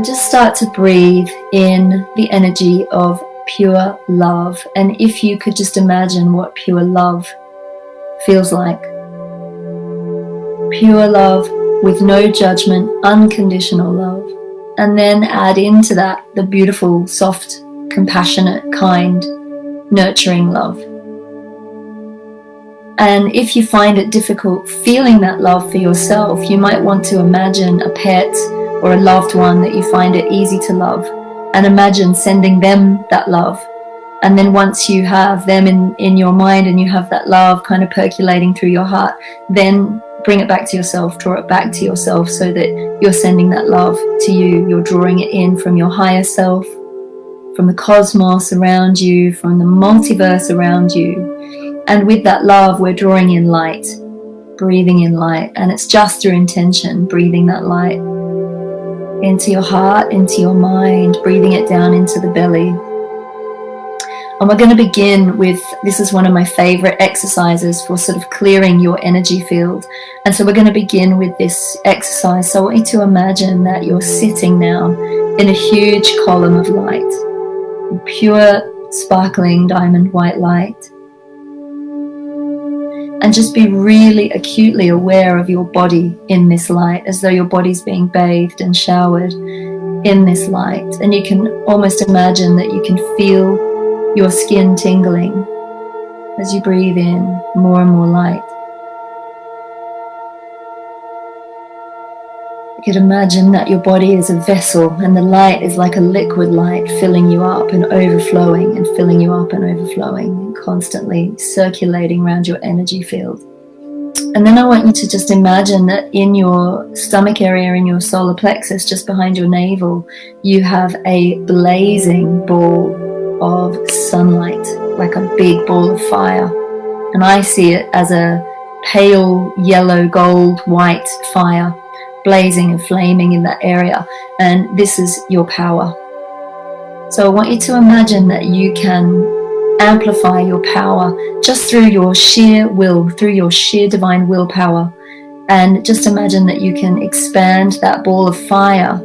just start to breathe in the energy of pure love. And if you could just imagine what pure love feels like. Pure love with no judgment, unconditional love. And then add into that the beautiful, soft, compassionate, kind, nurturing love. And if you find it difficult feeling that love for yourself, you might want to imagine a pet or a loved one that you find it easy to love, and imagine sending them that love. And then once you have them in your mind and you have that love kind of percolating through your heart, then bring it back to yourself, draw it back to yourself, so that you're sending that love to you. You're drawing it in from your higher self, from the cosmos around you, from the multiverse around you. And with that love, we're drawing in light, breathing in light. And it's just through intention, breathing that light into your heart, into your mind, breathing it down into the belly. And we're going to begin with, this is one of my favorite exercises for sort of clearing your energy field. And so we're going to begin with this exercise. So I want you to imagine that you're sitting now in a huge column of light, pure, sparkling, diamond white light. And just be really acutely aware of your body in this light, as though your body's being bathed and showered in this light. And you can almost imagine that you can feel your skin tingling as you breathe in more and more light. You could imagine that your body is a vessel and the light is like a liquid light, filling you up and overflowing and filling you up and overflowing, and constantly circulating around your energy field. And then I want you to just imagine that in your stomach area, in your solar plexus, just behind your navel, you have a blazing ball of sunlight, like a big ball of fire. And I see it as a pale yellow, gold, white fire, blazing and flaming in that area. And this is your power. So I want you to imagine that you can amplify your power just through your sheer will, through your sheer divine willpower. And just imagine that you can expand that ball of fire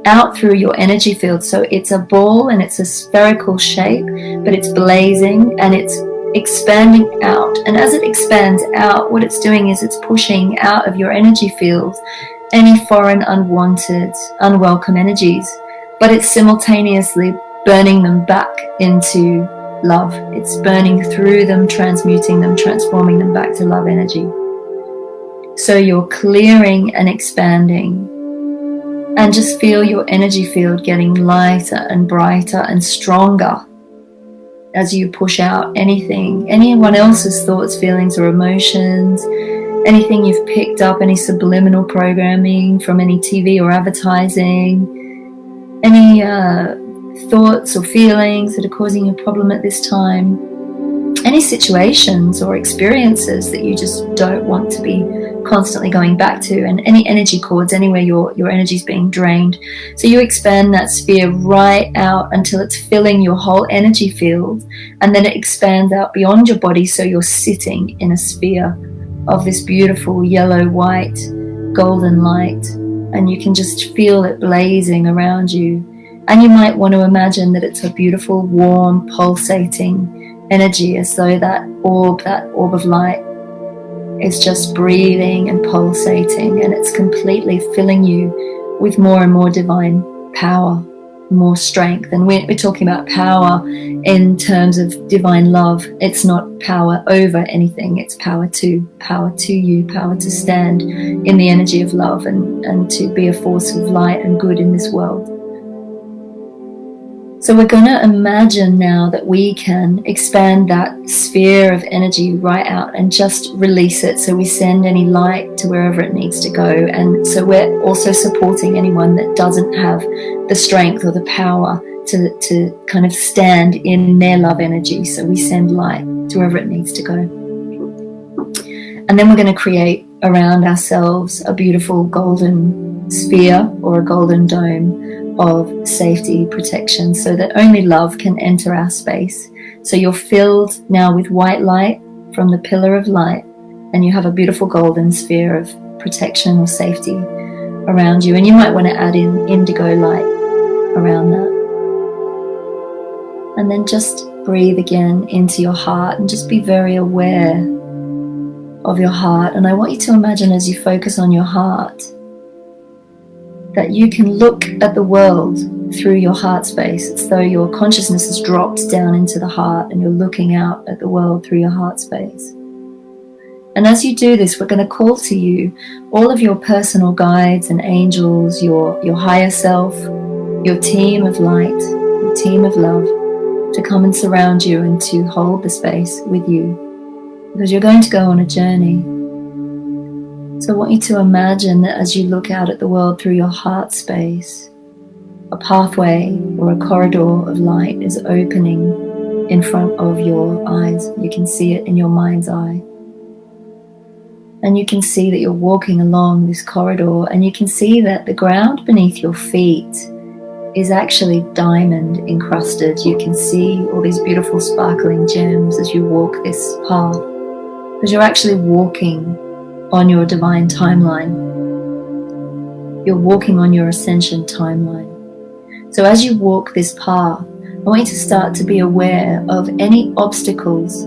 out through your energy field. So it's a ball and it's a spherical shape, but it's blazing and it's expanding out. And as it expands out, what it's doing is it's pushing out of your energy field any foreign, unwanted, unwelcome energies, but it's simultaneously burning them back into love. It's burning through them, transmuting them, transforming them back to love energy. So you're clearing and expanding, and just feel your energy field getting lighter and brighter and stronger as you push out anyone else's thoughts, feelings, or emotions, anything you've picked up, any subliminal programming from any TV or advertising, any thoughts or feelings that are causing you a problem at this time, any situations or experiences that you just don't want to be constantly going back to, and any energy cords, anywhere your energy is being drained. So you expand that sphere right out until it's filling your whole energy field, and then it expands out beyond your body, so you're sitting in a sphere of this beautiful yellow, white, golden light, and you can just feel it blazing around you. And you might want to imagine that it's a beautiful, warm, pulsating energy, as though that orb of light is just breathing and pulsating, and it's completely filling you with more and more divine power, more strength. And we're talking about power in terms of divine love. It's not power over anything, it's power to you, power to stand in the energy of love and to be a force of light and good in this world. So we're going to imagine now that we can expand that sphere of energy right out and just release it. So we send any light to wherever it needs to go. And so we're also supporting anyone that doesn't have the strength or the power to kind of stand in their love energy. So we send light to wherever it needs to go. And then we're going to create around ourselves a beautiful golden sphere or a golden dome of safety, protection, so that only love can enter our space. So you're filled now with white light from the pillar of light, and you have a beautiful golden sphere of protection or safety around you. And you might want to add in indigo light around that. And then just breathe again into your heart and just be very aware of your heart. And I want you to imagine, as you focus on your heart, that you can look at the world through your heart space. It's though your consciousness has dropped down into the heart and you're looking out at the world through your heart space. And as you do this, we're going to call to you all of your personal guides and angels, your higher self, your team of light, your team of love, to come and surround you and to hold the space with you, because you're going to go on a journey. So I want you to imagine that as you look out at the world through your heart space, a pathway or a corridor of light is opening in front of your eyes. You can see it in your mind's eye. And you can see that you're walking along this corridor, and you can see that the ground beneath your feet is actually diamond encrusted. You can see all these beautiful sparkling gems as you walk this path, because you're actually walking on your divine timeline. You're walking on your ascension timeline. So as you walk this path, I want you to start to be aware of any obstacles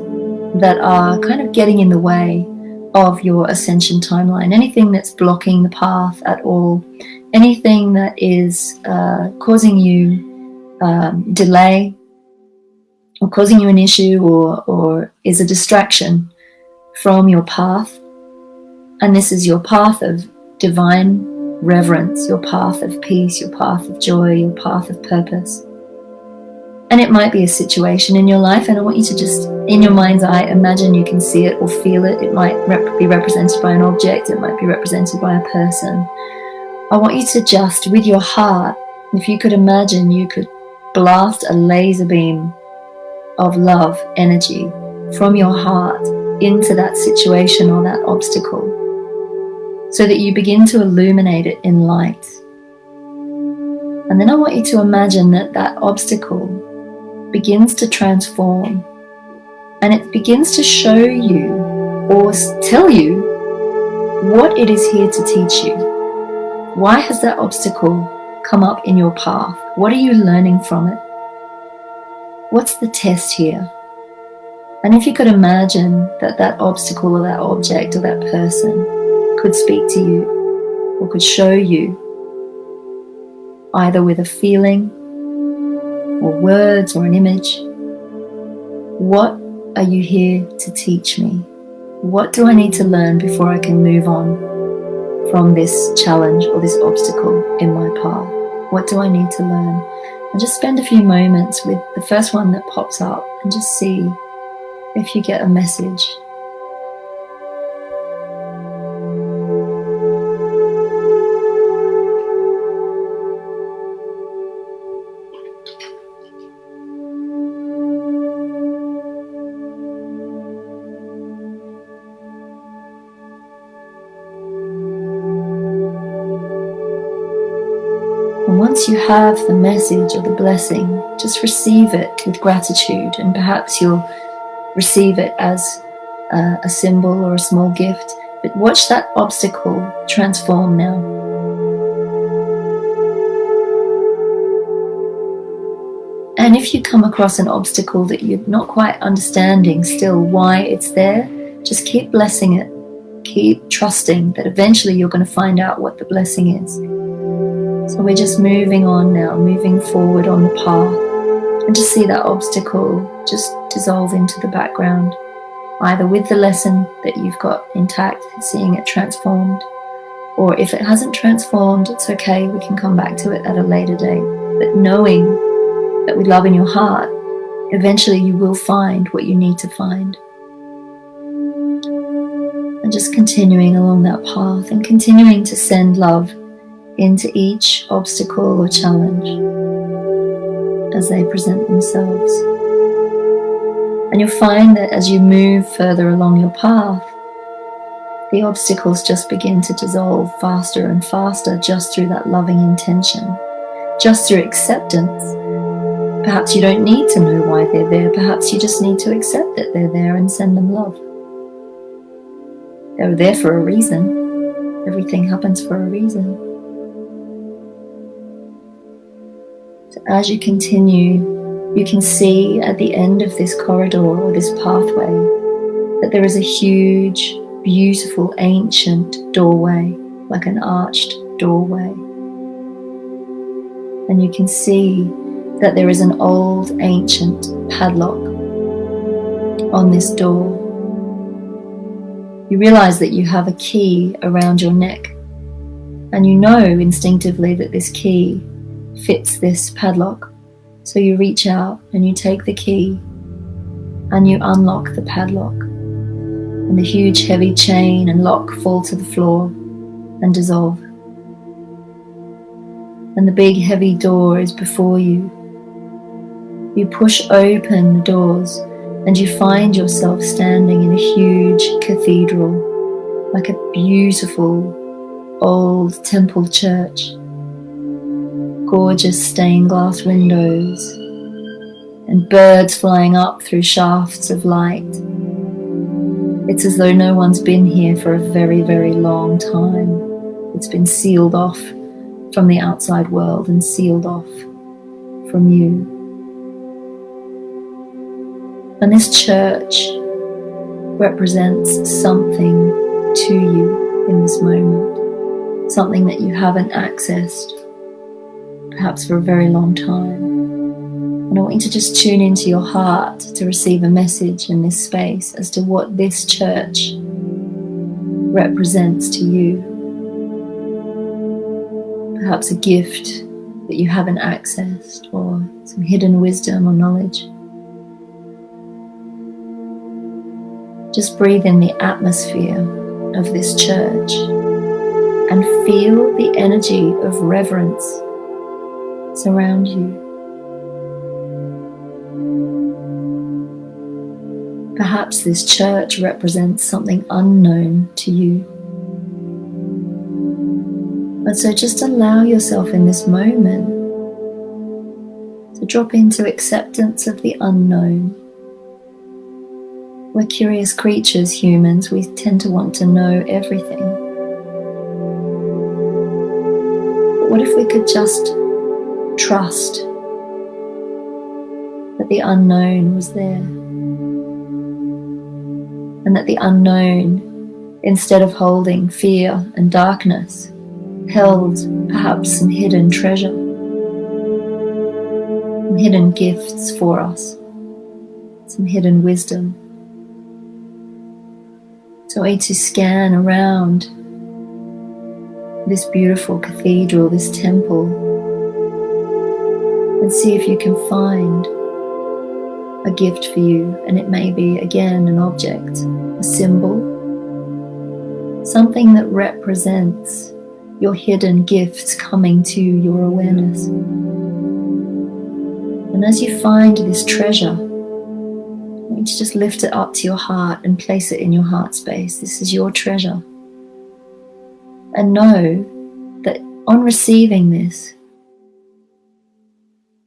that are kind of getting in the way of your ascension timeline. Anything that's blocking the path at all, anything that is causing you delay, or causing you an issue, or is a distraction from your path. And this is your path of divine reverence, your path of peace, your path of joy, your path of purpose. And it might be a situation in your life, and I want you to just, in your mind's eye, imagine you can see it or feel it. It might be represented by an object, it might be represented by a person. I want you to just, with your heart, if you could imagine, you could blast a laser beam of love energy from your heart into that situation or that obstacle, so that you begin to illuminate it in light. And then I want you to imagine that that obstacle begins to transform, and it begins to show you or tell you what it is here to teach you. Why has that obstacle come up in your path? What are you learning from it? What's the test here? And if you could imagine that that obstacle or that object or that person could speak to you or could show you, either with a feeling or words or an image, what are you here to teach me? What do I need to learn before I can move on from this challenge or this obstacle in my path? What do I need to learn? And just spend a few moments with the first one that pops up and just see if you get a message. And once you have the message or the blessing, just receive it with gratitude, and perhaps you'll receive it as a symbol or a small gift, but watch that obstacle transform now. And if you come across an obstacle that you're not quite understanding still why it's there, just keep blessing it. Keep trusting that eventually you're going to find out what the blessing is. So we're just moving on now, moving forward on the path, and just see that obstacle just dissolve into the background, either with the lesson that you've got intact, seeing it transformed, or if it hasn't transformed, it's okay, we can come back to it at a later date. But knowing that with love in your heart, eventually you will find what you need to find. And just continuing along that path and continuing to send love into each obstacle or challenge as they present themselves. And you'll find that as you move further along your path, the obstacles just begin to dissolve faster and faster, just through that loving intention, just through acceptance. Perhaps you don't need to know why they're there. Perhaps you just need to accept that they're there and send them love. They're there for a reason. Everything happens for a reason. As you continue, you can see at the end of this corridor or this pathway that there is a huge, beautiful, ancient doorway, like an arched doorway. And you can see that there is an old, ancient padlock on this door. You realize that you have a key around your neck, and you know instinctively that this key fits this padlock. So you reach out and you take the key and you unlock the padlock, and the huge heavy chain and lock fall to the floor and dissolve. And the big heavy door is before you. You push open the doors and you find yourself standing in a huge cathedral, like a beautiful old temple church. Gorgeous stained glass windows and birds flying up through shafts of light. It's as though no one's been here for a very, very long time. It's been sealed off from the outside world and sealed off from you. And this church represents something to you in this moment, something that you haven't accessed perhaps for a very long time. And I want you to just tune into your heart to receive a message in this space as to what this church represents to you. Perhaps a gift that you haven't accessed, or some hidden wisdom or knowledge. Just breathe in the atmosphere of this church and feel the energy of reverence surround you. Perhaps this church represents something unknown to you. And so just allow yourself in this moment to drop into acceptance of the unknown. We're curious creatures, humans. We tend to want to know everything. But what if we could just trust that the unknown was there, and that the unknown, instead of holding fear and darkness, held perhaps some hidden treasure, some hidden gifts for us, some hidden wisdom. So I need to scan around this beautiful cathedral, this temple, and see if you can find a gift for you. And it may be, again, an object, a symbol, something that represents your hidden gifts coming to your awareness. And as you find this treasure, I want you to just lift it up to your heart and place it in your heart space. This is your treasure. And know that on receiving this,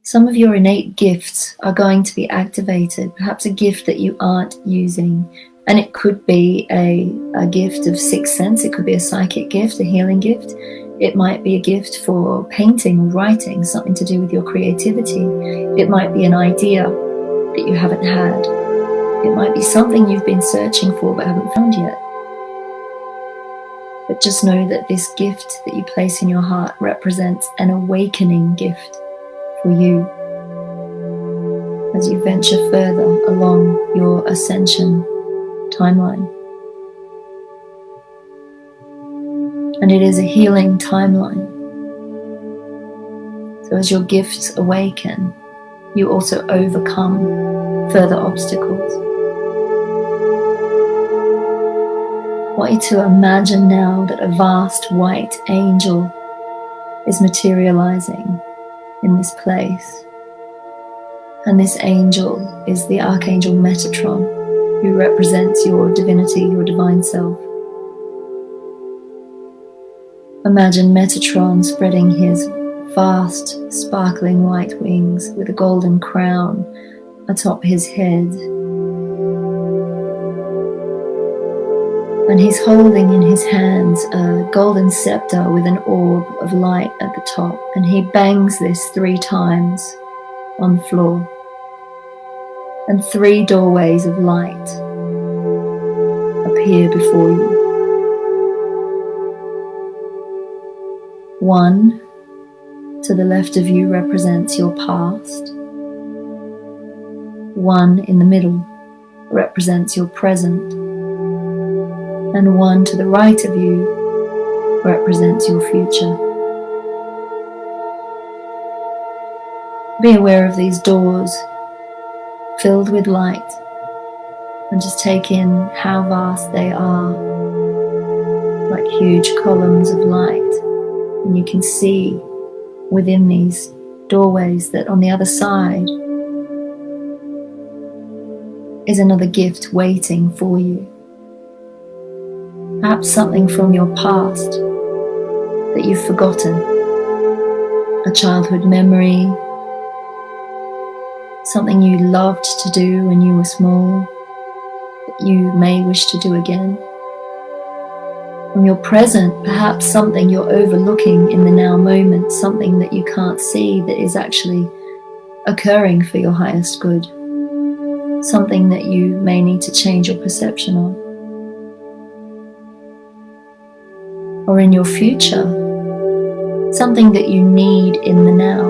some of your innate gifts are going to be activated, perhaps a gift that you aren't using. And it could be a gift of sixth sense, it could be a psychic gift, a healing gift. It might be a gift for painting or writing, something to do with your creativity. It might be an idea that you haven't had. It might be something you've been searching for but haven't found yet. But just know that this gift that you place in your heart represents an awakening gift for you as you venture further along your ascension timeline. And it is a healing timeline. So as your gifts awaken, you also overcome further obstacles. I want you to imagine now that a vast white angel is materializing in this place. And this angel is the Archangel Metatron, who represents your divinity, your divine self. Imagine Metatron spreading his vast, sparkling white wings with a golden crown atop his head. And he's holding in his hands a golden scepter with an orb of light at the top, and he bangs this 3 times on the floor, and 3 doorways of light appear before you. 1 to the left of you represents your past. 1 in the middle represents your present. And 1 to the right of you represents your future. Be aware of these doors filled with light, and just take in how vast they are, like huge columns of light. And you can see within these doorways that on the other side is another gift waiting for you. Perhaps something from your past that you've forgotten, a childhood memory, something you loved to do when you were small that you may wish to do again. From your present, perhaps something you're overlooking in the now moment, something that you can't see that is actually occurring for your highest good, something that you may need to change your perception of. Or in your future, something that you need in the now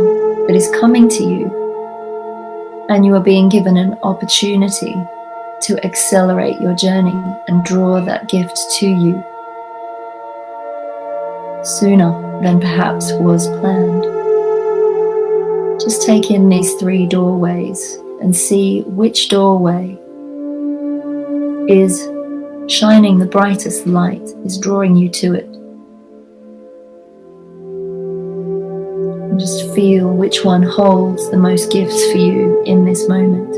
that is coming to you, and you are being given an opportunity to accelerate your journey and draw that gift to you sooner than perhaps was planned. Just take in these 3 doorways and see which doorway is shining the brightest light, is drawing you to it. And just feel which one holds the most gifts for you in this moment.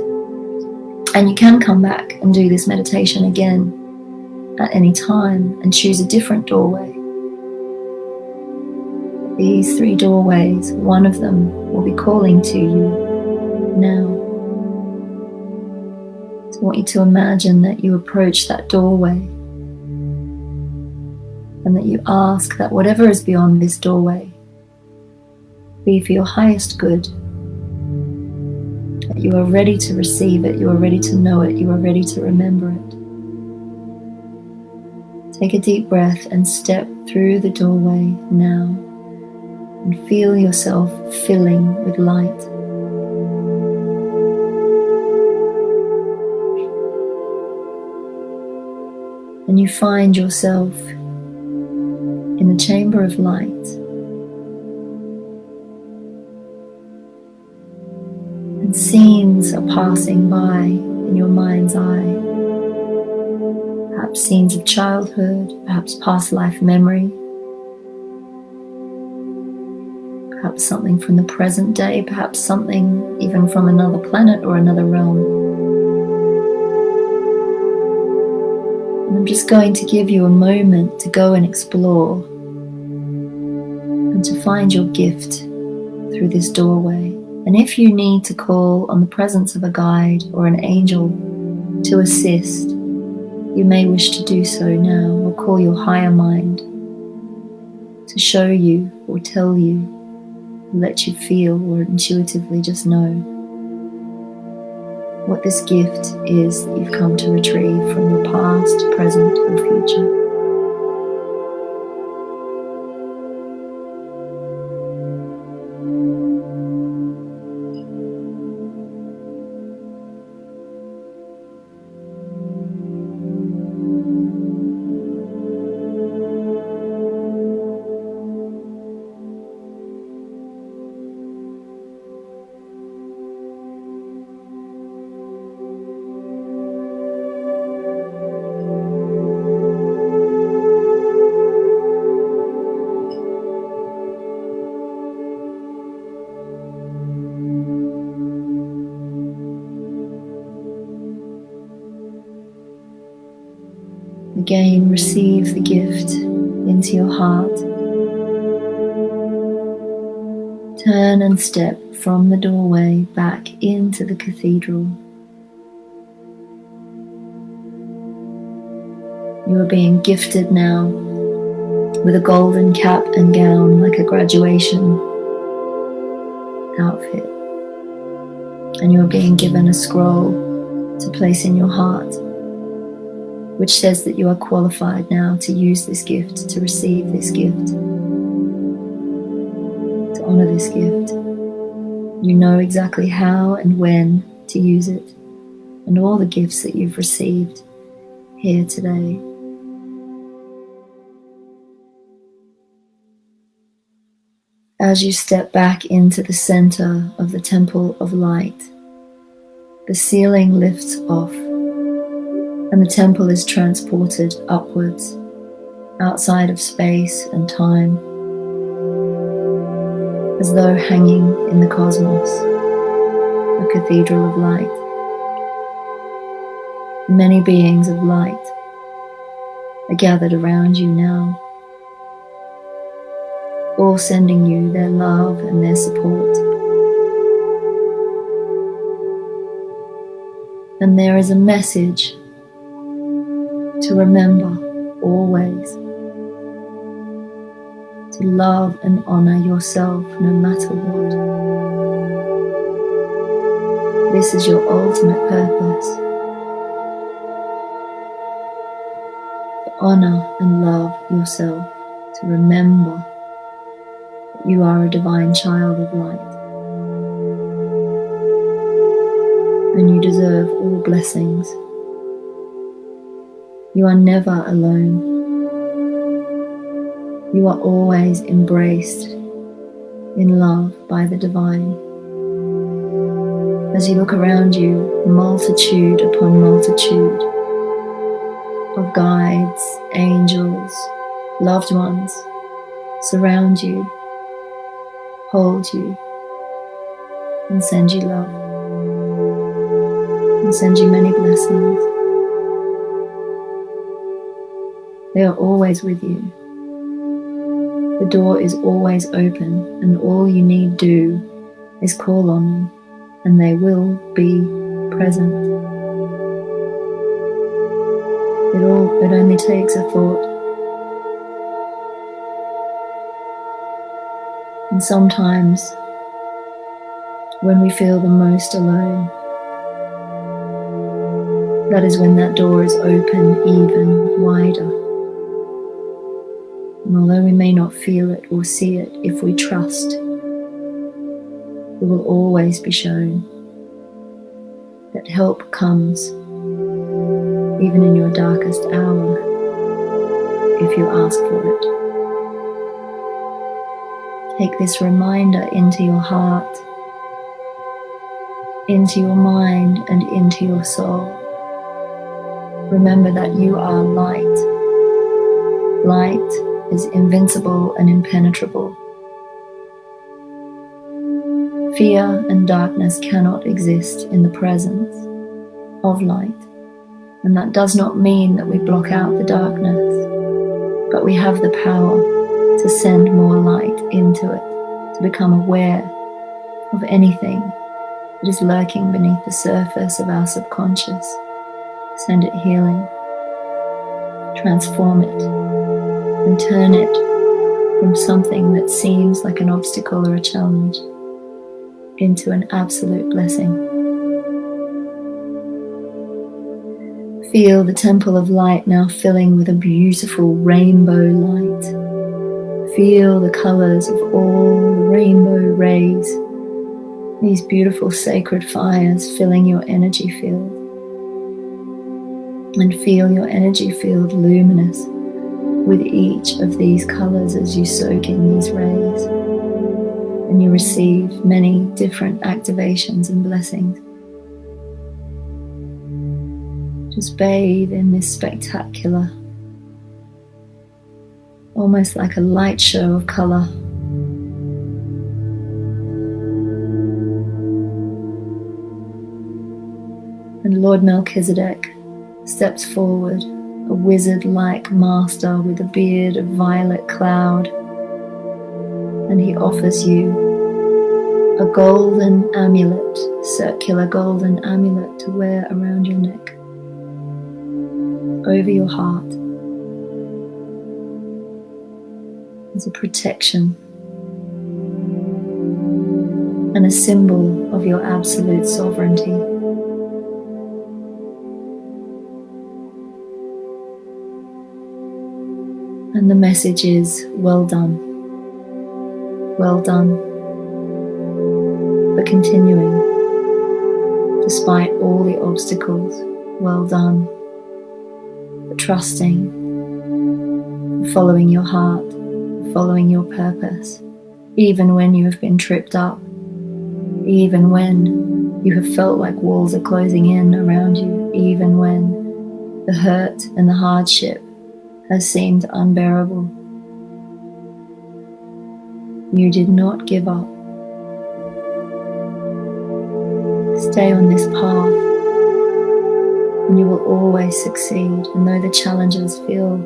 And you can come back and do this meditation again at any time and choose a different doorway. These 3 doorways, one of them will be calling to you now. So I want you to imagine that you approach that doorway and that you ask that whatever is beyond this doorway be for your highest good, that you are ready to receive it, you are ready to know it, you are ready to remember it. Take a deep breath and step through the doorway now and feel yourself filling with light. And you find yourself in the chamber of light. And scenes are passing by in your mind's eye. Perhaps scenes of childhood, perhaps past life memory, perhaps something from the present day, perhaps something even from another planet or another realm. And I'm just going to give you a moment to go and explore and to find your gift through this doorway. And if you need to call on the presence of a guide or an angel to assist, you may wish to do so now, or call your higher mind to show you or tell you, let you feel or intuitively just know what this gift is that you've come to retrieve from your past, present, or future. Again, receive the gift into your heart. Turn and step from the doorway back into the cathedral. You are being gifted now with a golden cap and gown, like a graduation outfit. And you are being given a scroll to place in your heart, which says that you are qualified now to use this gift, to receive this gift, to honor this gift. You know exactly how and when to use it, and all the gifts that you've received here today. As you step back into the center of the Temple of Light, the ceiling lifts off and the temple is transported upwards, outside of space and time, as though hanging in the cosmos, a cathedral of light. Many beings of light are gathered around you now, all sending you their love and their support. And there is a message to remember always to love and honor yourself no matter what. This is your ultimate purpose. To honor and love yourself, to remember that you are a divine child of light. And you deserve all blessings. You are never alone. You are always embraced in love by the divine. As you look around you, multitude upon multitude of guides, angels, loved ones surround you, hold you, and send you love, and send you many blessings. They are always with you. The door is always open, and all you need do is call on them, and they will be present. It only takes a thought. And sometimes, when we feel the most alone, that is when that door is open even wider. And although we may not feel it or see it, if we trust, we will always be shown that help comes even in your darkest hour if you ask for it. Take this reminder into your heart, into your mind, and into your soul. Remember that you are light. Light is invincible and impenetrable. Fear and darkness cannot exist in the presence of light. And that does not mean that we block out the darkness, but we have the power to send more light into it, to become aware of anything that is lurking beneath the surface of our subconscious. Send it healing, transform it, and turn it from something that seems like an obstacle or a challenge into an absolute blessing. Feel the temple of light now filling with a beautiful rainbow light. Feel the colors of all the rainbow rays, these beautiful sacred fires filling your energy field. And feel your energy field luminous with each of these colors as you soak in these rays. And you receive many different activations and blessings. Just bathe in this spectacular, almost like a light show of color. And Lord Melchizedek steps forward, a wizard-like master with a beard of violet cloud, and he offers you a golden amulet, circular golden amulet to wear around your neck, over your heart, as a protection and a symbol of your absolute sovereignty. And the message is, well done. Well done for continuing despite all the obstacles. Well done for trusting, for following your heart, for following your purpose, even when you have been tripped up, even when you have felt like walls are closing in around you, even when the hurt and the hardship has seemed unbearable. You did not give up. Stay on this path and you will always succeed. And though the challenges feel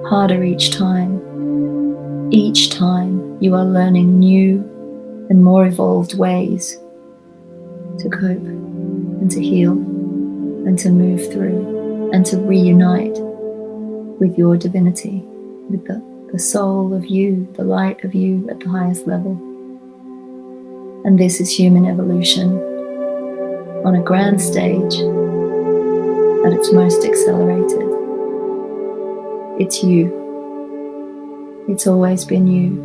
harder each time you are learning new and more evolved ways to cope and to heal and to move through and to reunite with your divinity, with the soul of you, the light of you at the highest level. And this is human evolution on a grand stage at its most accelerated. It's you. It's always been you.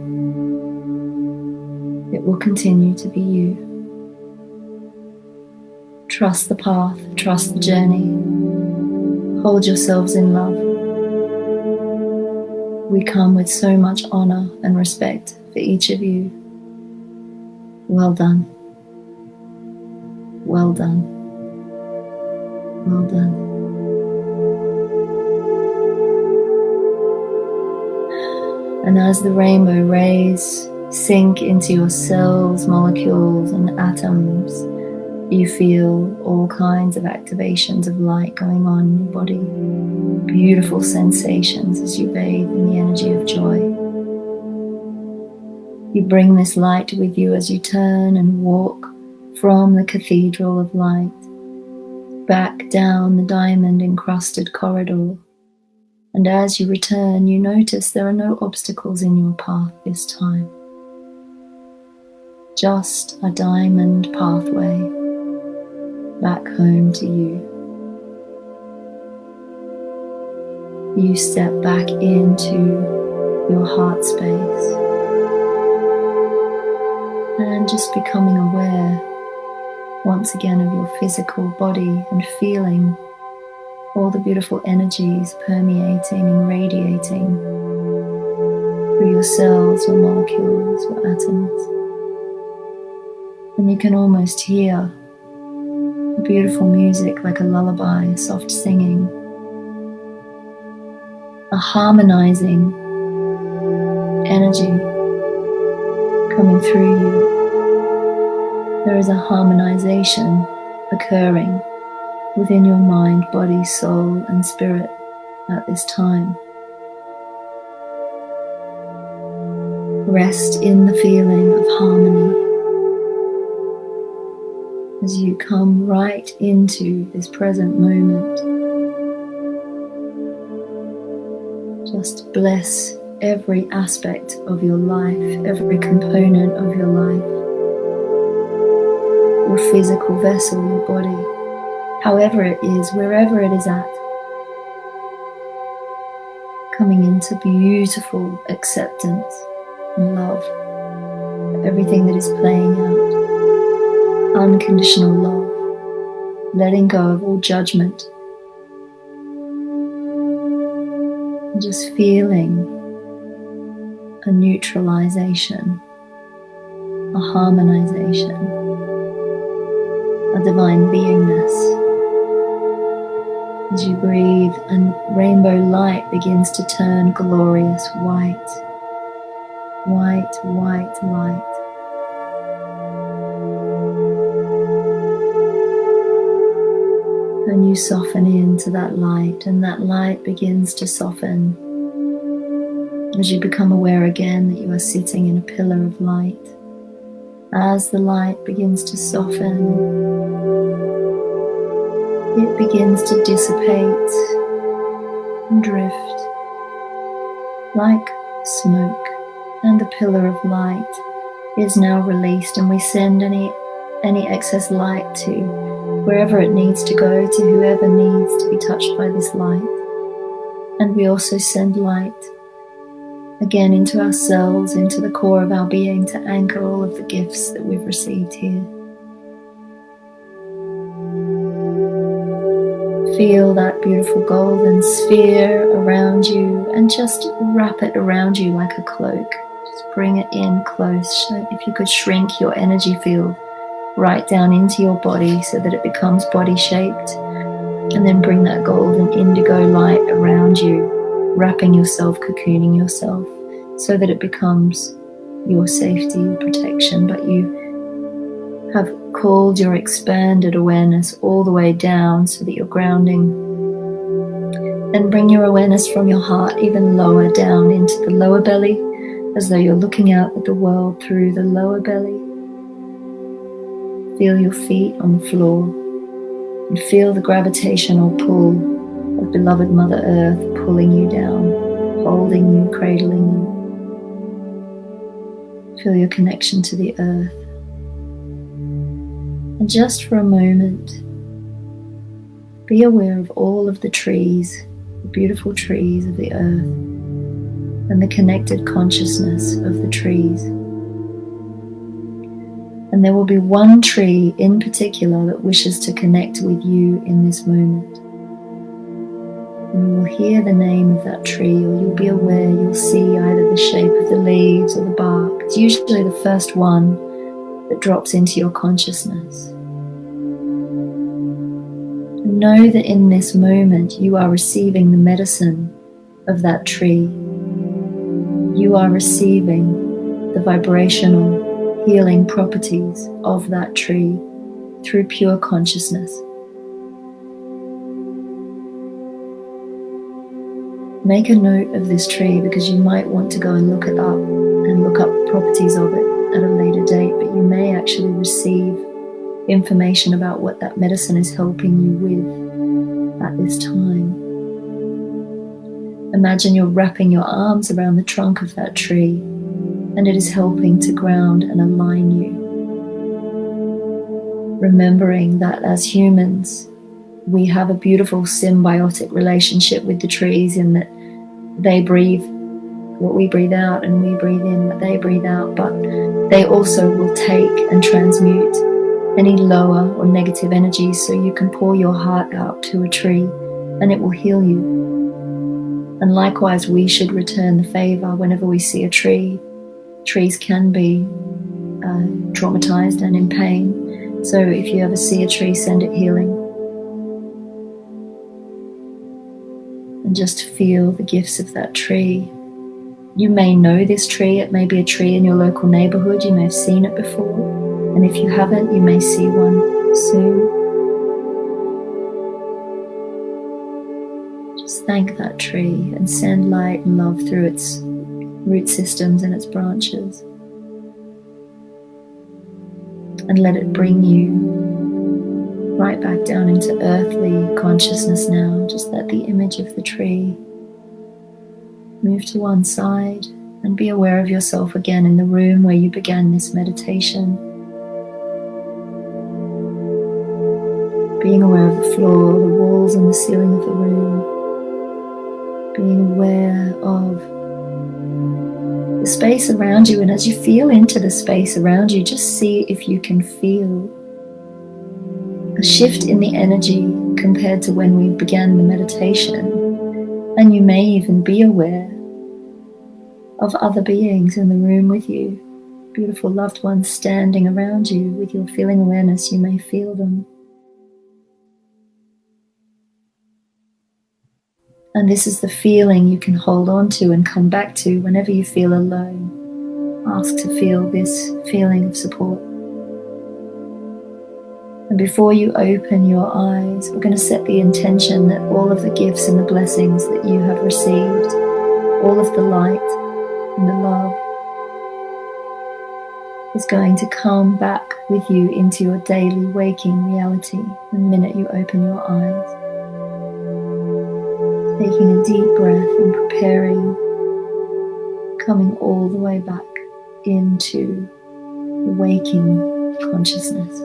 It will continue to be you. Trust the path, trust the journey. Hold yourselves in love. We come with so much honor and respect for each of you. Well done. Well done. Well done. And as the rainbow rays sink into your cells, molecules, and atoms, you feel all kinds of activations of light going on in your body. Beautiful sensations as you bathe in the energy of joy. You bring this light with you as you turn and walk from the cathedral of light back down the diamond-encrusted corridor. And as you return, you notice there are no obstacles in your path this time. Just a diamond pathway back home to you. You step back into your heart space and just becoming aware once again of your physical body and feeling all the beautiful energies permeating and radiating through your cells, your molecules, your atoms. And you can almost hear beautiful music like a lullaby, a soft singing, a harmonizing energy coming through you. There is a harmonization occurring within your mind, body, soul, and spirit at this time. Rest in the feeling of harmony as you come right into this present moment. Just bless every aspect of your life, every component of your life, your physical vessel, your body, however it is, wherever it is at, coming into beautiful acceptance and love for everything that is playing out. Unconditional love, letting go of all judgment, and just feeling a neutralization, a harmonization, a divine beingness. As you breathe, and rainbow light begins to turn glorious white, white, white light. And you soften into that light, and that light begins to soften as you become aware again that you are sitting in a pillar of light. As the light begins to soften, it begins to dissipate and drift like smoke, and the pillar of light is now released, and we send any excess light to wherever it needs to go, to whoever needs to be touched by this light. And we also send light again into ourselves, into the core of our being, to anchor all of the gifts that we've received here. Feel that beautiful golden sphere around you and just wrap it around you like a cloak. Just bring it in close. If you could shrink your energy field right down into your body so that it becomes body shaped, and then bring that golden indigo light around you, wrapping yourself, cocooning yourself, so that it becomes your safety, protection, but you have called your expanded awareness all the way down so that you're grounding. Then bring your awareness from your heart even lower down into the lower belly, as though you're looking out at the world through the lower belly. Feel your feet on the floor and feel the gravitational pull of beloved Mother Earth pulling you down, holding you, cradling you. Feel your connection to the earth. And just for a moment, be aware of all of the trees, the beautiful trees of the earth, and the connected consciousness of the trees. And there will be one tree in particular that wishes to connect with you in this moment. And you will hear the name of that tree, or you'll be aware, you'll see either the shape of the leaves or the bark. It's usually the first one that drops into your consciousness. And know that in this moment you are receiving the medicine of that tree. You are receiving the vibrational healing properties of that tree through pure consciousness. Make a note of this tree, because you might want to go and look it up and look up the properties of it at a later date, but you may actually receive information about what that medicine is helping you with at this time. Imagine you're wrapping your arms around the trunk of that tree, and it is helping to ground and align you. Remembering that as humans, we have a beautiful symbiotic relationship with the trees, in that they breathe what we breathe out, and we breathe in what they breathe out, but they also will take and transmute any lower or negative energies, so you can pour your heart out to a tree and it will heal you. And likewise, we should return the favor whenever we see a tree. Trees can be traumatized and in pain, so if you ever see a tree, send it healing. And just feel the gifts of that tree. You may know this tree. It may be a tree in your local neighborhood. You may have seen it before. And if you haven't, you may see one soon. Just thank that tree and send light and love through its root systems and its branches. And let it bring you right back down into earthly consciousness now. Just let the image of the tree move to one side, and be aware of yourself again in the room where you began this meditation. Being aware of the floor, the walls and the ceiling of the room. Being aware of the space around you, and as you feel into the space around you, just see if you can feel a shift in the energy compared to when we began the meditation. And you may even be aware of other beings in the room with you, beautiful loved ones standing around you. With your feeling awareness, you may feel them. And this is the feeling you can hold on to and come back to whenever you feel alone. Ask to feel this feeling of support. And before you open your eyes, we're going to set the intention that all of the gifts and the blessings that you have received, all of the light and the love, is going to come back with you into your daily waking reality the minute you open your eyes. Taking a deep breath and preparing coming all the way back into waking consciousness.